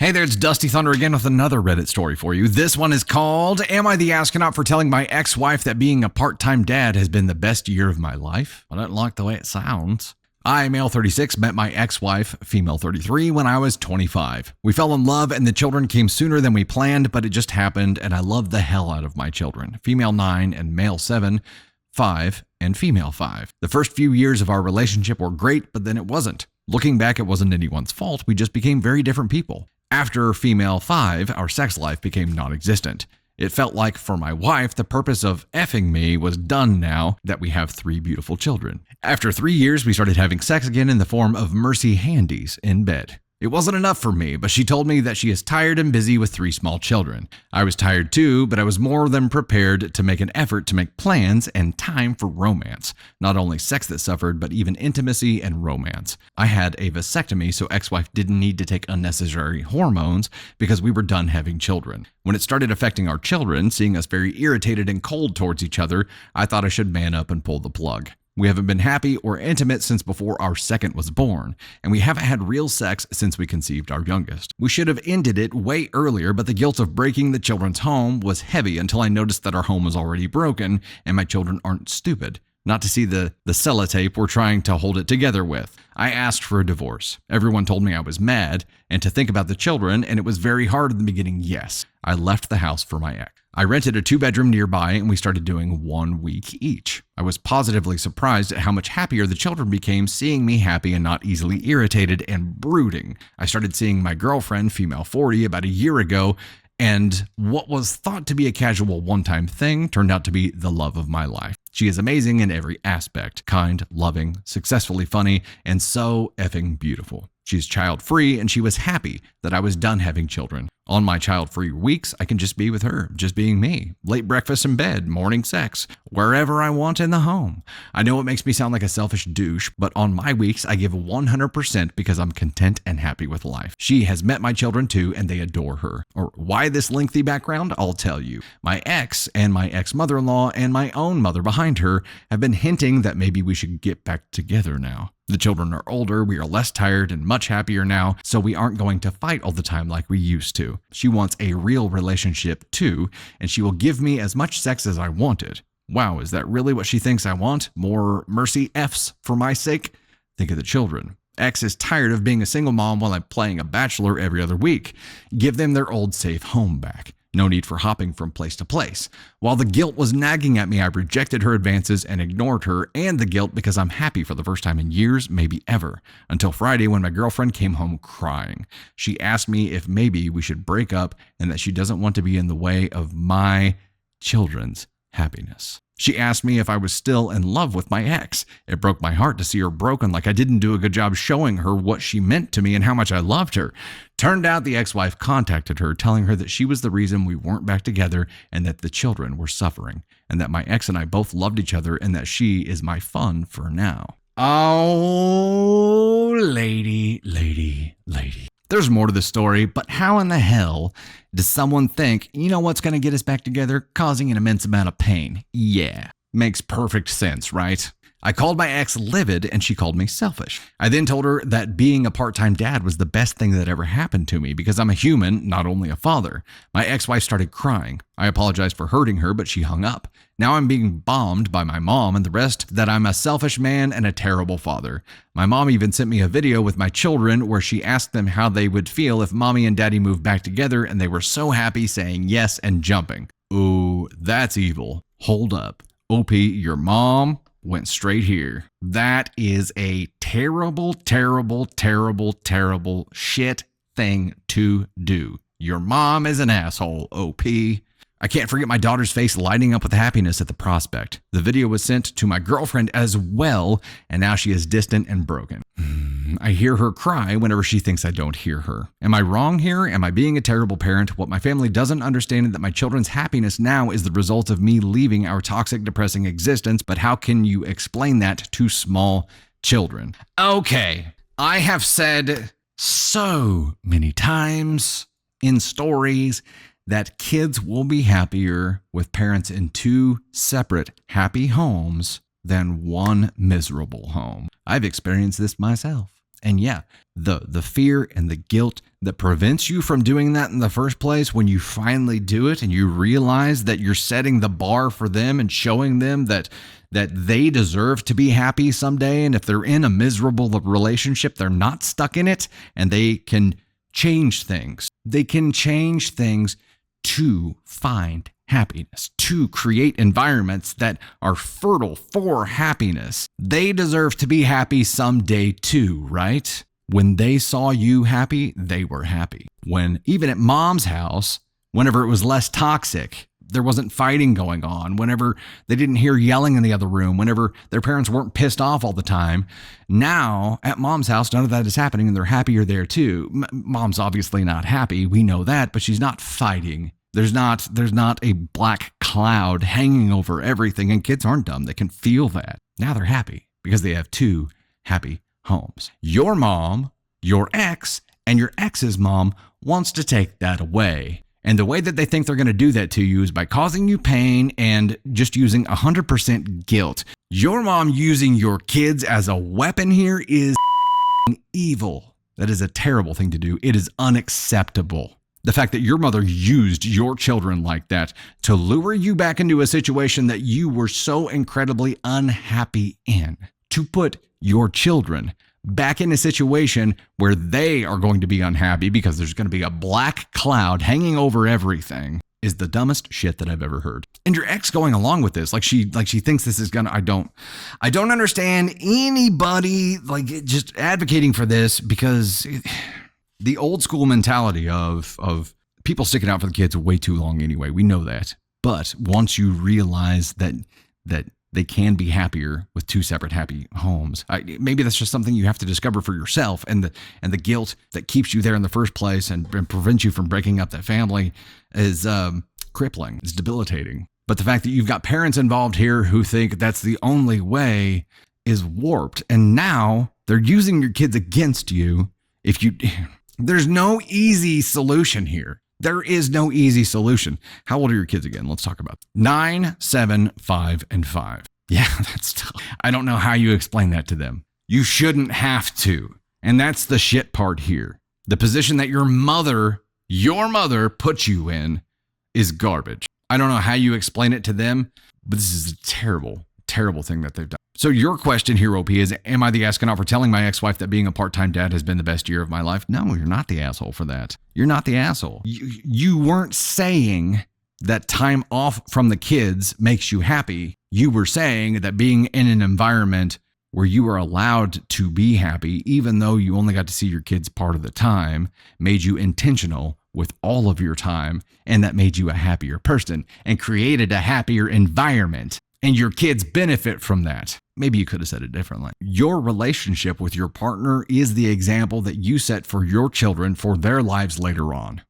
Hey there, it's Dusty Thunder again with another Reddit story for you. This one is called, Am I the Astronaut for Telling My Ex-Wife That Being a Part-Time Dad Has Been the Best Year of My Life? I don't like the way it sounds. I, male 36, met my ex-wife, female 33, when I was 25. We fell in love and the children came sooner than we planned, but it just happened and I loved the hell out of my children. Female 9 and male 7, 5 and female 5. The first few years of our relationship were great, but then it wasn't. Looking back, it wasn't anyone's fault. We just became very different people. After female 5, our sex life became non-existent. It felt like, for my wife, the purpose of effing me was done now that we have 3 beautiful children. After 3 years, we started having sex again in the form of mercy handies in bed. It wasn't enough for me, but she told me that she is tired and busy with 3 small children. I was tired too, but I was more than prepared to make an effort to make plans and time for romance. Not only sex that suffered, but even intimacy and romance. I had a vasectomy, so ex-wife didn't need to take unnecessary hormones because we were done having children. When it started affecting our children, seeing us very irritated and cold towards each other, I thought I should man up and pull the plug. We haven't been happy or intimate since before our second was born, and we haven't had real sex since we conceived our youngest. We should have ended it way earlier, but the guilt of breaking the children's home was heavy until I noticed that our home was already broken and my children aren't stupid. Not to see the sellotape we're trying to hold it together with. I asked for a divorce. Everyone told me I was mad and to think about the children, and it was very hard in the beginning, yes. I left the house for my ex. I rented a 2-bedroom nearby and we started doing 1 week each. I was positively surprised at how much happier the children became seeing me happy and not easily irritated and brooding. I started seeing my girlfriend, female 40, about a year ago, and what was thought to be a casual one-time thing turned out to be the love of my life. She is amazing in every aspect, kind, loving, successfully funny, and so effing beautiful. She's child-free, and she was happy that I was done having children. On my child-free weeks, I can just be with her, just being me. Late breakfast in bed, morning sex, wherever I want in the home. I know it makes me sound like a selfish douche, but on my weeks, I give 100% because I'm content and happy with life. She has met my children too, and they adore her. Or why this lengthy background? I'll tell you. My ex and my ex-mother-in-law and my own mother behind her have been hinting that maybe we should get back together now. The children are older, we are less tired and much happier now, so we aren't going to fight all the time like we used to. She wants a real relationship too, and she will give me as much sex as I wanted. Wow, is that really what she thinks I want? More mercy F's for my sake? Think of the children. Ex is tired of being a single mom while I'm playing a bachelor every other week. Give them their old safe home back. No need for hopping from place to place. While the guilt was nagging at me, I rejected her advances and ignored her and the guilt because I'm happy for the first time in years, maybe ever. Until Friday when my girlfriend came home crying. She asked me if maybe we should break up and that she doesn't want to be in the way of my children's happiness. She asked me if I was still in love with my ex. It broke my heart to see her broken, like I didn't do a good job showing her what she meant to me and how much I loved her. Turned out the ex-wife contacted her, telling her that she was the reason we weren't back together and that the children were suffering, and that my ex and I both loved each other and that she is my fun for now. Oh, lady. There's more to the story, but how in the hell does someone think, you know what's going to get us back together? Causing an immense amount of pain. Yeah, makes perfect sense, right? I called my ex livid and she called me selfish. I then told her that being a part-time dad was the best thing that ever happened to me because I'm a human, not only a father. My ex-wife started crying. I apologized for hurting her, but she hung up. Now I'm being bombed by my mom and the rest that I'm a selfish man and a terrible father. My mom even sent me a video with my children where she asked them how they would feel if mommy and daddy moved back together, and they were so happy, saying yes and jumping. Ooh, that's evil. Hold up. OP, your mom went straight here. That is a terrible shit thing to do. Your mom is an asshole, OP. I can't forget my daughter's face lighting up with happiness at the prospect. The video was sent to my girlfriend as well, and now she is distant and broken. I hear her cry whenever she thinks I don't hear her. Am I wrong here? Am I being a terrible parent? What my family doesn't understand is that my children's happiness now is the result of me leaving our toxic, depressing existence, but how can you explain that to small children? Okay, I have said so many times in stories that kids will be happier with parents in 2 separate happy homes than 1 miserable home. I've experienced this myself. And yeah, the fear and the guilt that prevents you from doing that in the first place, when you finally do it and you realize that you're setting the bar for them and showing them that they deserve to be happy someday, and if they're in a miserable relationship, they're not stuck in it, and they can change things. They can change things to find happiness, to create environments that are fertile for happiness. They deserve to be happy someday too, right? When they saw you happy, they were happy. When even at mom's house, whenever it was less toxic, there wasn't fighting going on, whenever they didn't hear yelling in the other room, whenever their parents weren't pissed off all the time, now at mom's house, none of that is happening and they're happier there too. Mom's obviously not happy. We know that, but she's not fighting. There's not a black cloud hanging over everything, and kids aren't dumb. They can feel that. Now they're happy because they have two happy homes. Your mom, your ex, and your ex's mom wants to take that away. And the way that they think they're going to do that to you is by causing you pain and just using 100% guilt. Your mom using your kids as a weapon here is evil. That is a terrible thing to do. It is unacceptable. The fact that your mother used your children like that to lure you back into a situation that you were so incredibly unhappy in, to put your children back in a situation where they are going to be unhappy because there's going to be a black cloud hanging over everything, is the dumbest shit that I've ever heard. And your ex going along with this, like she thinks this is gonna. I don't understand anybody like just advocating for this, because the old school mentality of people sticking out for the kids way too long anyway. We know that. But once you realize that they can be happier with two separate happy homes, maybe that's just something you have to discover for yourself. And the guilt that keeps you there in the first place and prevents you from breaking up that family is crippling. It's debilitating. But the fact that you've got parents involved here who think that's the only way is warped. And now they're using your kids against you. There's no easy solution here. There is no easy solution. How old are your kids again? Let's talk about it. 9, 7, 5, and 5. Yeah, that's tough. I don't know how you explain that to them. You shouldn't have to. And that's the shit part here. The position that your mother put you in is garbage. I don't know how you explain it to them, but this is a terrible, terrible thing that they've done. So your question here, OP, is, am I the astronaut for telling my ex-wife that being a part-time dad has been the best year of my life? No, you're not the asshole for that. You're not the asshole. You weren't saying that time off from the kids makes you happy. You were saying that being in an environment where you were allowed to be happy, even though you only got to see your kids part of the time, made you intentional with all of your time, and that made you a happier person and created a happier environment. And your kids benefit from that. Maybe you could have said it differently. Your relationship with your partner is the example that you set for your children for their lives later on.